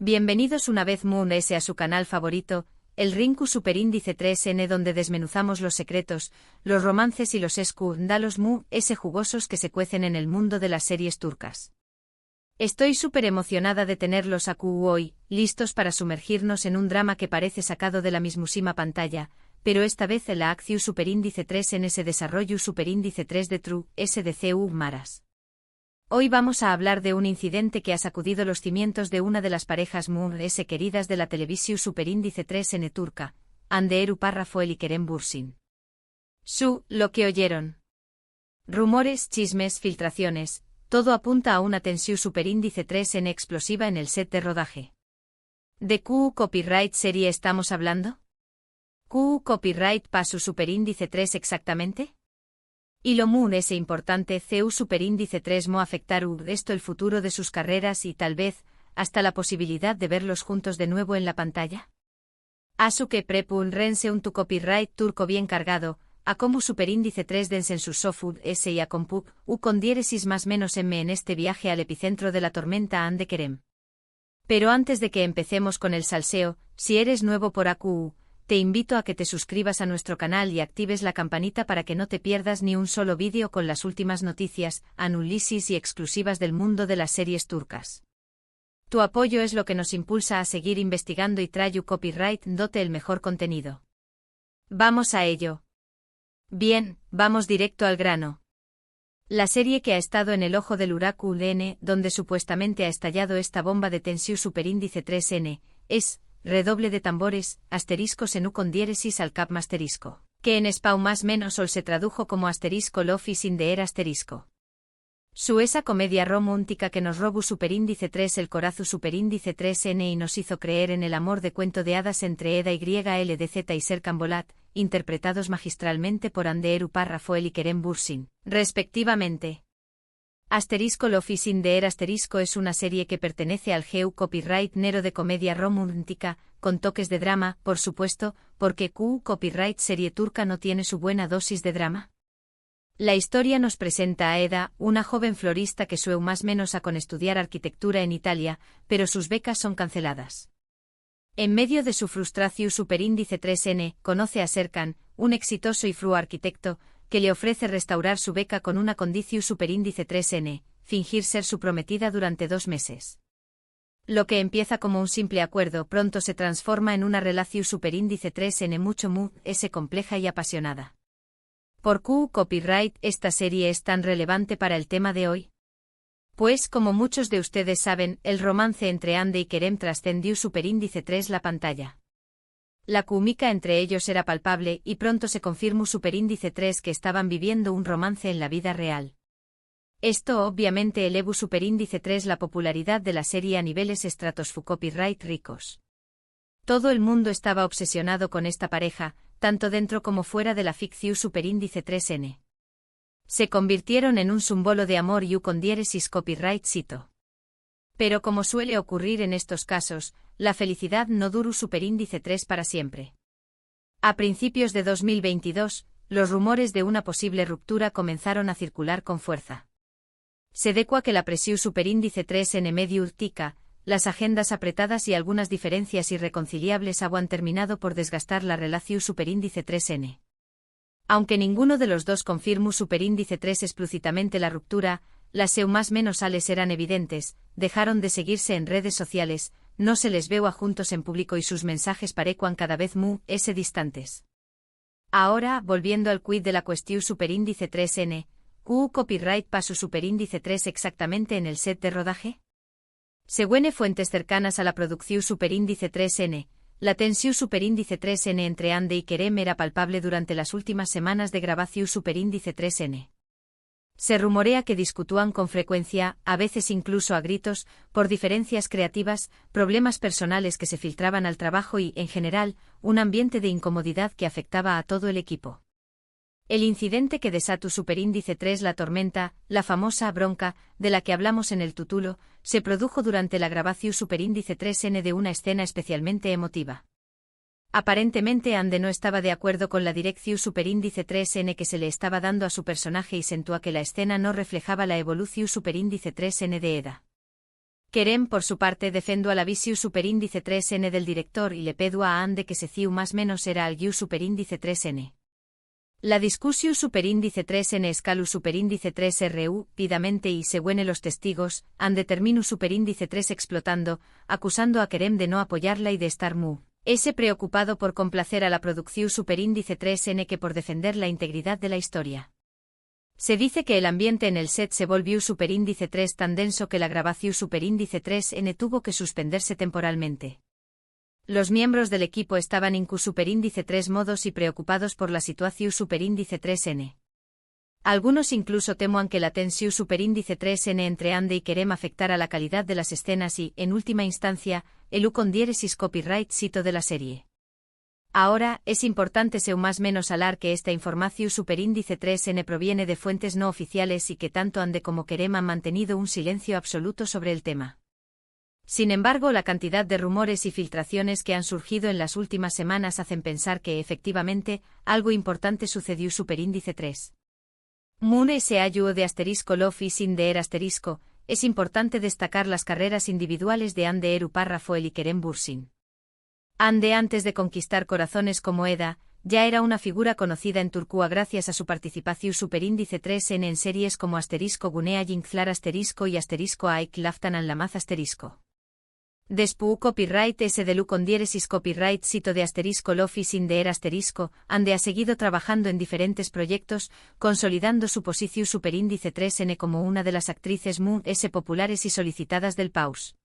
Bienvenidos una vez Moon S a su canal favorito, el Rinku Superíndice 3N, donde desmenuzamos los secretos, los romances y los escándalos Moon S jugosos que se cuecen en el mundo de las series turcas. Estoy súper emocionada de tenerlos aquí hoy, listos para sumergirnos en un drama que parece sacado de la mismísima pantalla, pero esta vez la acción Superíndice 3N se desarrolla Superíndice 3 de True SDCU Maras. Hoy vamos a hablar de un incidente que ha sacudido los cimientos de una de las parejas Moon S queridas de la televisión Superíndice 3N turca, Hande Erupar Rafael y Kerem Bürsin. Lo que oyeron. Rumores, chismes, filtraciones, todo apunta a una tensión Superíndice 3N explosiva en el set de rodaje. ¿De qué copyright serie estamos hablando? ¿Qué copyright pasu Superíndice 3 exactamente? Y lo Moon S importante CU Superíndice 3 mo afectar esto el futuro de sus carreras y tal vez, hasta la posibilidad de verlos juntos de nuevo en la pantalla. Asu que prepun rense un tu copyright turco bien cargado, a como Superíndice 3 densen su sofud S y a compuk, con diéresis más menos m en este viaje al epicentro de la tormenta Hande Kerem. Pero antes de que empecemos con el salseo, si eres nuevo por AQU, te invito a que te suscribas a nuestro canal y actives la campanita para que no te pierdas ni un solo vídeo con las últimas noticias, análisis y exclusivas del mundo de las series turcas. Tu apoyo es lo que nos impulsa a seguir investigando y trae copyright dote el mejor contenido. Vamos a ello. Bien, vamos directo al grano. La serie que ha estado en el ojo del huracán, donde supuestamente ha estallado esta bomba de tensión Superíndice 3N, es redoble de tambores, asterisco senú con diéresis al cap asterisco, que en spau más menos ol se tradujo como asterisco lofi sin de asterisco. Esa comedia romántica que nos robó Superíndice 3 el corazu Superíndice 3N y nos hizo creer en el amor de cuento de hadas entre Eda y LDZ y Serkan Bolat, interpretados magistralmente por Hande Erupar Rafael y Kerem Bürsin, respectivamente. Asterisco Lofi sin de asterisco es una serie que pertenece al GEU Copyright Nero de comedia romántica, con toques de drama, por supuesto, porque Q Copyright serie turca no tiene su buena dosis de drama. La historia nos presenta a Eda, una joven florista que sueña más menos a con estudiar arquitectura en Italia, pero sus becas son canceladas. En medio de su frustración Superíndice 3N, conoce a Serkan, un exitoso y fru arquitecto, que le ofrece restaurar su beca con una condición Superíndice 3N, fingir ser su prometida durante 2 meses. Lo que empieza como un simple acuerdo pronto se transforma en una relación Superíndice 3N mucho S compleja y apasionada. ¿Por qué copyright esta serie es tan relevante para el tema de hoy? Pues, como muchos de ustedes saben, el romance entre Hande y Kerem trascendió Superíndice 3 la pantalla. La química entre ellos era palpable y pronto se confirmó Superíndice 3 que estaban viviendo un romance en la vida real. Esto obviamente elevó Superíndice 3 la popularidad de la serie a niveles copyright ricos. Todo el mundo estaba obsesionado con esta pareja, tanto dentro como fuera de la ficción Superíndice 3N. Se convirtieron en un símbolo de amor y con diéresis copyright cito. Pero como suele ocurrir en estos casos, la felicidad no duró Superíndice 3 para siempre. A principios de 2022, los rumores de una posible ruptura comenzaron a circular con fuerza. Se decua que la presión Superíndice 3 en medio urtica, las agendas apretadas y algunas diferencias irreconciliables han terminado por desgastar la relación Superíndice 3N. Aunque ninguno de los dos confirmó Superíndice 3 explícitamente la ruptura, las más menos sales eran evidentes, dejaron de seguirse en redes sociales, no se les veo a juntos en público y sus mensajes parecuan cada vez S distantes. Ahora, volviendo al quid de la cuestión Superíndice 3N, ¿qué copyright pasó Superíndice 3 exactamente en el set de rodaje? Según fuentes cercanas a la producción Superíndice 3N, la tensión Superíndice 3N entre Hande y Kerem era palpable durante las últimas semanas de grabación Superíndice 3N. Se rumorea que discutúan con frecuencia, a veces incluso a gritos, por diferencias creativas, problemas personales que se filtraban al trabajo y, en general, un ambiente de incomodidad que afectaba a todo el equipo. El incidente que desató Superíndice 3 la tormenta, la famosa bronca, de la que hablamos en el título, se produjo durante la grabación Superíndice 3N de una escena especialmente emotiva. Aparentemente Hande no estaba de acuerdo con la dirección Superíndice 3N que se le estaba dando a su personaje y sentía que la escena no reflejaba la evolución Superíndice 3N de Eda. Kerem, por su parte, defendió a la visiu superíndice 3n del director y le pedua a Ande que se ciu más menos era al guiu superíndice 3n. La discusiu superíndice 3n escalu superíndice 3ru, pidamente y según los testigos, han determinu superíndice 3 explotando, acusando a Kerem de no apoyarla y de estar ese preocupado por complacer a la producción superíndice 3n que por defender la integridad de la historia. Se dice que el ambiente en el set se volvió superíndice 3 tan denso que la grabación superíndice 3n tuvo que suspenderse temporalmente. Los miembros del equipo estaban incu superíndice 3 modos y preocupados por la situación superíndice 3n. Algunos incluso temuan que la tensión superíndice 3n entre Ande y Kerem afectara la calidad de las escenas y, en última instancia, el condiéresis copyright sito de la serie. Ahora, es importante seu más menos alar que esta información superíndice 3n proviene de fuentes no oficiales y que tanto Ande como Kerem han mantenido un silencio absoluto sobre el tema. Sin embargo, la cantidad de rumores y filtraciones que han surgido en las últimas semanas hacen pensar que efectivamente, algo importante sucedió superíndice 3. Mune se ayuó de asterisco Lofi sin de asterisco, es importante destacar las carreras individuales de Ande Eru Párrafo y Kerem Bürsin. Ande, antes de conquistar corazones como Eda, ya era una figura conocida en Turquía gracias a su participación superíndice 3n en series como asterisco Gunea Jinkflar asterisco y asterisco Aik Laftan an Lamaz asterisco. Despu copyright S de Lu con diéresis copyright sito de asterisco Lofi sin de asterisco, Ande ha seguido trabajando en diferentes proyectos, consolidando su posición superíndice 3n como una de las actrices S populares y solicitadas del PAUS.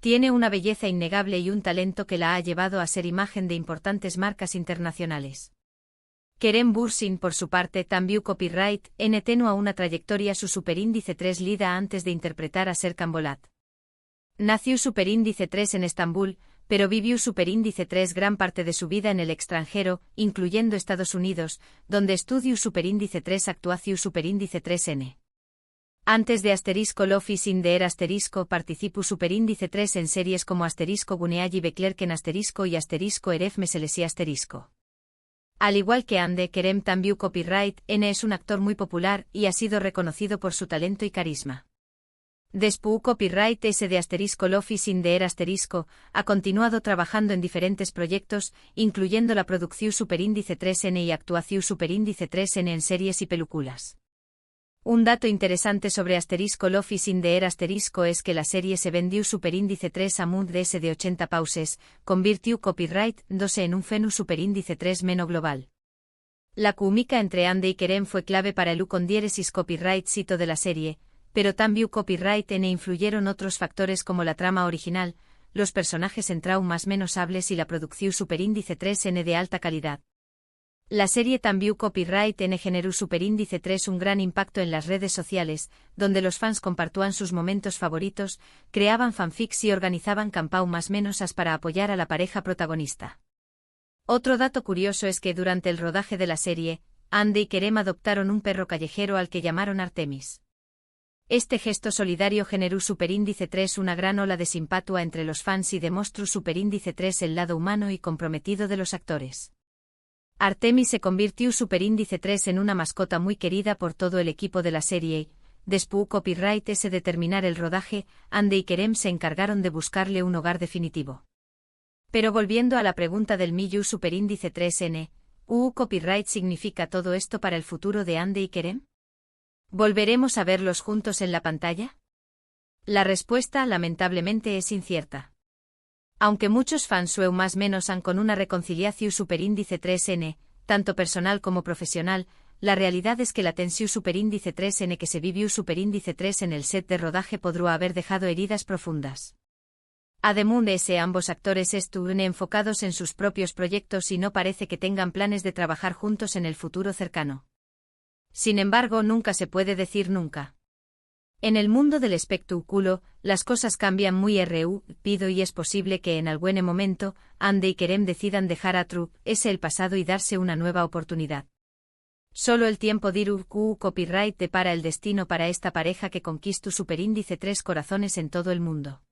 Tiene una belleza innegable y un talento que la ha llevado a ser imagen de importantes marcas internacionales. Kerem Bürsin, por su parte, también copyright N tenua una trayectoria su superíndice 3 lida antes de interpretar a Serkan Bolat. Nació superíndice 3 en Estambul, pero vivió superíndice 3 gran parte de su vida en el extranjero, incluyendo Estados Unidos, donde estudió superíndice 3 actuación superíndice 3n. Antes de asterisco Lofi sin de asterisco participó superíndice 3 en series como asterisco Guneaji Beklerken asterisco y asterisco Eref Meselesi asterisco. Al igual que Ande, Kerem también copyright N es un actor muy popular y ha sido reconocido por su talento y carisma. Despu copyright S de asterisco Lofi sin de asterisco, ha continuado trabajando en diferentes proyectos, incluyendo la producción superíndice 3n y actuación superíndice 3n en series y películas. Un dato interesante sobre asterisco Lofi sin de asterisco es que la serie se vendió superíndice 3 a Mund DS de 80 pauses, convirtió copyright 2 en un fenu superíndice 3 meno global. La química entre Ande y Kerem fue clave para el con diéresis copyright sito de la serie, pero también copyright N influyeron otros factores como la trama original, los personajes en más menos hables y la producción superíndice 3n de alta calidad. La serie también copyright N generó superíndice 3 un gran impacto en las redes sociales, donde los fans compartían sus momentos favoritos, creaban fanfics y organizaban campau más menosas para apoyar a la pareja protagonista. Otro dato curioso es que durante el rodaje de la serie, Ande y Kerem adoptaron un perro callejero al que llamaron Artemis. Este gesto solidario generó superíndice 3 una gran ola de simpatia entre los fans y demostró superíndice 3 el lado humano y comprometido de los actores. Artemis se convirtió superíndice 3 en una mascota muy querida por todo el equipo de la serie y, después copyright S de terminar el rodaje, Ande y Kerem se encargaron de buscarle un hogar definitivo. Pero volviendo a la pregunta del Miyu superíndice 3n, copyright significa todo esto para el futuro de Ande y Kerem? ¿Volveremos a verlos juntos en la pantalla? La respuesta lamentablemente es incierta. Aunque muchos fans seu más menos han con una reconciliación superíndice 3n, tanto personal como profesional, la realidad es que la tensión superíndice 3n que se vivió superíndice 3 en el set de rodaje podría haber dejado heridas profundas. Además de ese, ambos actores estuvieron enfocados en sus propios proyectos y no parece que tengan planes de trabajar juntos en el futuro cercano. Sin embargo, nunca se puede decir nunca. En el mundo del espectáculo, las cosas cambian muy rápido y es posible que en algún momento, Ande y Kerem decidan dejar a el pasado y darse una nueva oportunidad. Solo el tiempo dirá copyright depara el destino para esta pareja que conquistó superíndice 3 corazones en todo el mundo.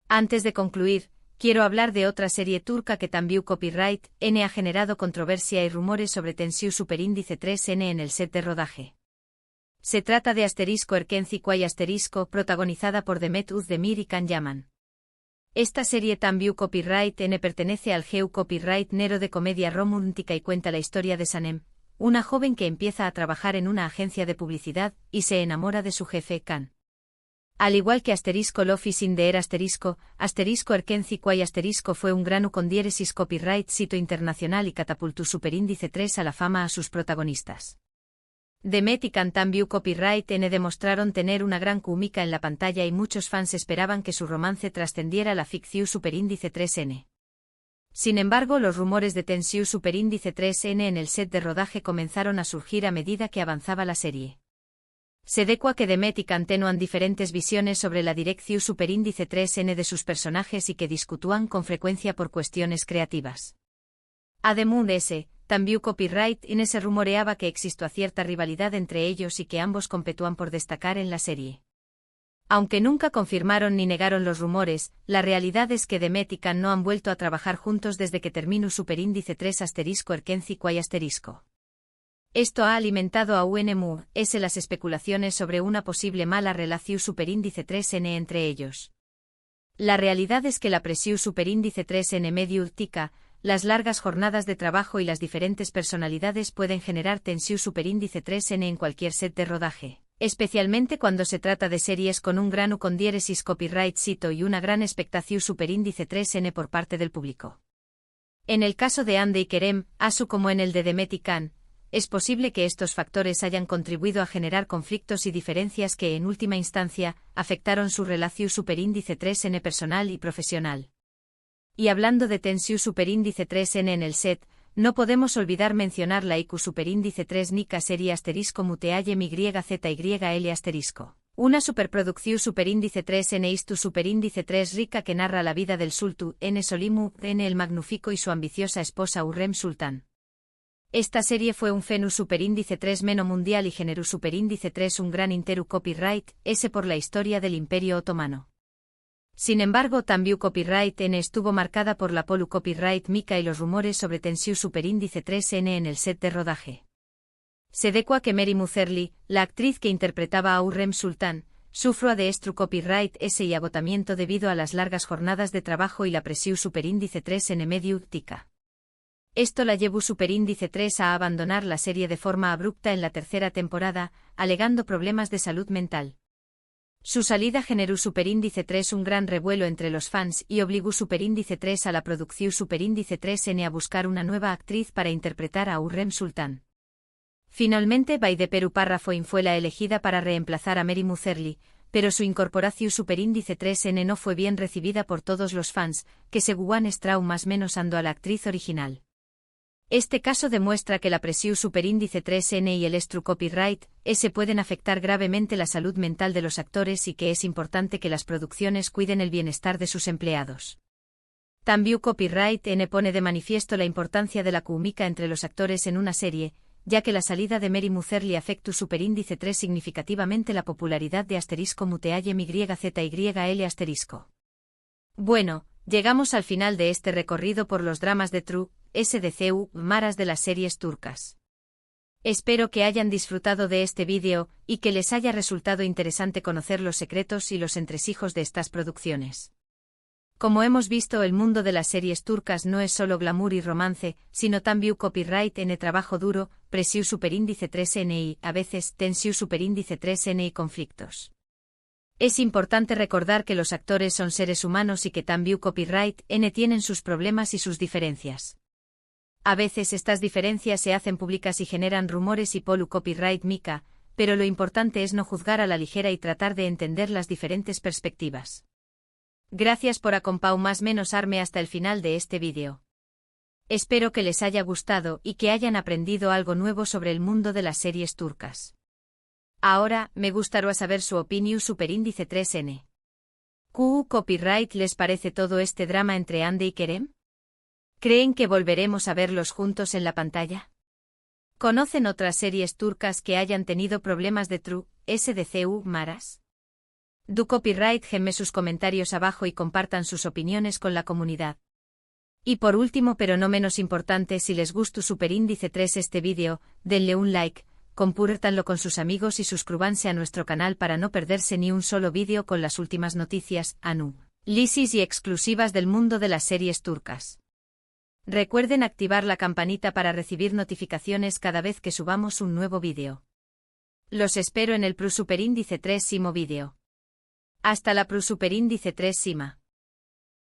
Antes de concluir, quiero hablar de otra serie turca que también copyright N ha generado controversia y rumores sobre tensión superíndice 3n en el set de rodaje. Se trata de Erkenci Kwai protagonizada por Demet Özdemir y Can Yaman. Esta serie También Copyright N pertenece al GEU Copyright Nero de comedia romántica y cuenta la historia de Sanem, una joven que empieza a trabajar en una agencia de publicidad y se enamora de su jefe Can. Al igual que Love is in the air Erkenci Kwai fue un gran condieresis copyright sito internacional y catapultó Superíndice 3 a la fama a sus protagonistas. Demet y Can También Copyright N demostraron tener una gran química en la pantalla y muchos fans esperaban que su romance trascendiera la ficción Superíndice 3N. Sin embargo, los rumores de tensión Superíndice 3N en el set de rodaje comenzaron a surgir a medida que avanzaba la serie. Se decua que Demet y Can tenían diferentes visiones sobre la dirección Superíndice 3N de sus personajes y que discutúan con frecuencia por cuestiones creativas. Además, también Copyright N se rumoreaba que existía cierta rivalidad entre ellos y que ambos competúan por destacar en la serie. Aunque nunca confirmaron ni negaron los rumores, la realidad es que Demet y Can no han vuelto a trabajar juntos desde que terminó Superíndice 3 Erkenci Kwai Esto ha alimentado a UNMU-S las especulaciones sobre una posible mala relación Superíndice 3N entre ellos. La realidad es que la presión Superíndice 3N medio tica, las largas jornadas de trabajo y las diferentes personalidades pueden generar tensión Superíndice 3N en cualquier set de rodaje, especialmente cuando se trata de series con un gran condieresis copyright sito y una gran expectación Superíndice 3N por parte del público. En el caso de Ande y Kerem, asu como en el de Demet y Can, es posible que estos factores hayan contribuido a generar conflictos y diferencias que en última instancia afectaron su relación Superíndice 3N personal y profesional. Y hablando de tensión Superíndice 3N en el set, no podemos olvidar mencionar la IQ Superíndice 3 Nika serie Muteaye MYZYL una superproducción Superíndice 3N Istu Superíndice 3 rica que narra la vida del Sultu N Solimu N el Magnífico y su ambiciosa esposa Hürrem Sultan. Esta serie fue un fenu Superíndice 3 meno mundial y generó Superíndice 3 un gran interu copyright S por la historia del Imperio Otomano. Sin embargo, también Copyright N estuvo marcada por la polu Copyright Mika y los rumores sobre tensión Superíndice 3N en el set de rodaje. Se decua que Mary Mutherly, la actriz que interpretaba a Hürrem Sultan, sufrió de estru Copyright S y agotamiento debido a las largas jornadas de trabajo y la presión Superíndice 3N medio tica. Esto la llevó Superíndice 3 a abandonar la serie de forma abrupta en la tercera temporada, alegando problemas de salud mental. Su salida generó Superíndice 3 un gran revuelo entre los fans y obligó Superíndice 3 a la producción Superíndice 3N a buscar una nueva actriz para interpretar a Hürrem Sultan. Finalmente Baide Peru Parrafoin fue la elegida para reemplazar a Mary Mutherly, pero su incorporación Superíndice 3N no fue bien recibida por todos los fans, que según Strau más menos andó a la actriz original. Este caso demuestra que la presión Superíndice 3N y el estru Copyright S pueden afectar gravemente la salud mental de los actores y que es importante que las producciones cuiden el bienestar de sus empleados. También Copyright N pone de manifiesto la importancia de la química entre los actores en una serie, ya que la salida de Mary Mutherly afectó Superíndice 3 significativamente la popularidad de Muteaye MYZYL Bueno, llegamos al final de este recorrido por los dramas de True SDCU, maras de las series turcas. Espero que hayan disfrutado de este vídeo y que les haya resultado interesante conocer los secretos y los entresijos de estas producciones. Como hemos visto, el mundo de las series turcas no es solo glamour y romance, sino también copyright N trabajo duro, presión Superíndice 3N y, a veces, tensión Superíndice 3N y conflictos. Es importante recordar que los actores son seres humanos y que también Copyright N tienen sus problemas y sus diferencias. A veces estas diferencias se hacen públicas y generan rumores y polu Copyright Mika, pero lo importante es no juzgar a la ligera y tratar de entender las diferentes perspectivas. Gracias por acompañarme hasta el final de este vídeo. Espero que les haya gustado y que hayan aprendido algo nuevo sobre el mundo de las series turcas. Ahora, me gustaría saber su opinión Superíndice 3N. ¿Qué copyright les parece todo este drama entre Ande y Kerem? ¿Creen que volveremos a verlos juntos en la pantalla? ¿Conocen otras series turcas que hayan tenido problemas de True SDCU maras? Do copyright denme sus comentarios abajo y compartan sus opiniones con la comunidad. Y por último pero no menos importante, si les gustó Superíndice 3 este vídeo, denle un like, compártanlo con sus amigos y suscríbanse a nuestro canal para no perderse ni un solo vídeo con las últimas noticias, análisis y exclusivas del mundo de las series turcas. Recuerden activar la campanita para recibir notificaciones cada vez que subamos un nuevo vídeo. Los espero en el Pro Super Índice 3 vídeo. Hasta la Pro Super Índice 3.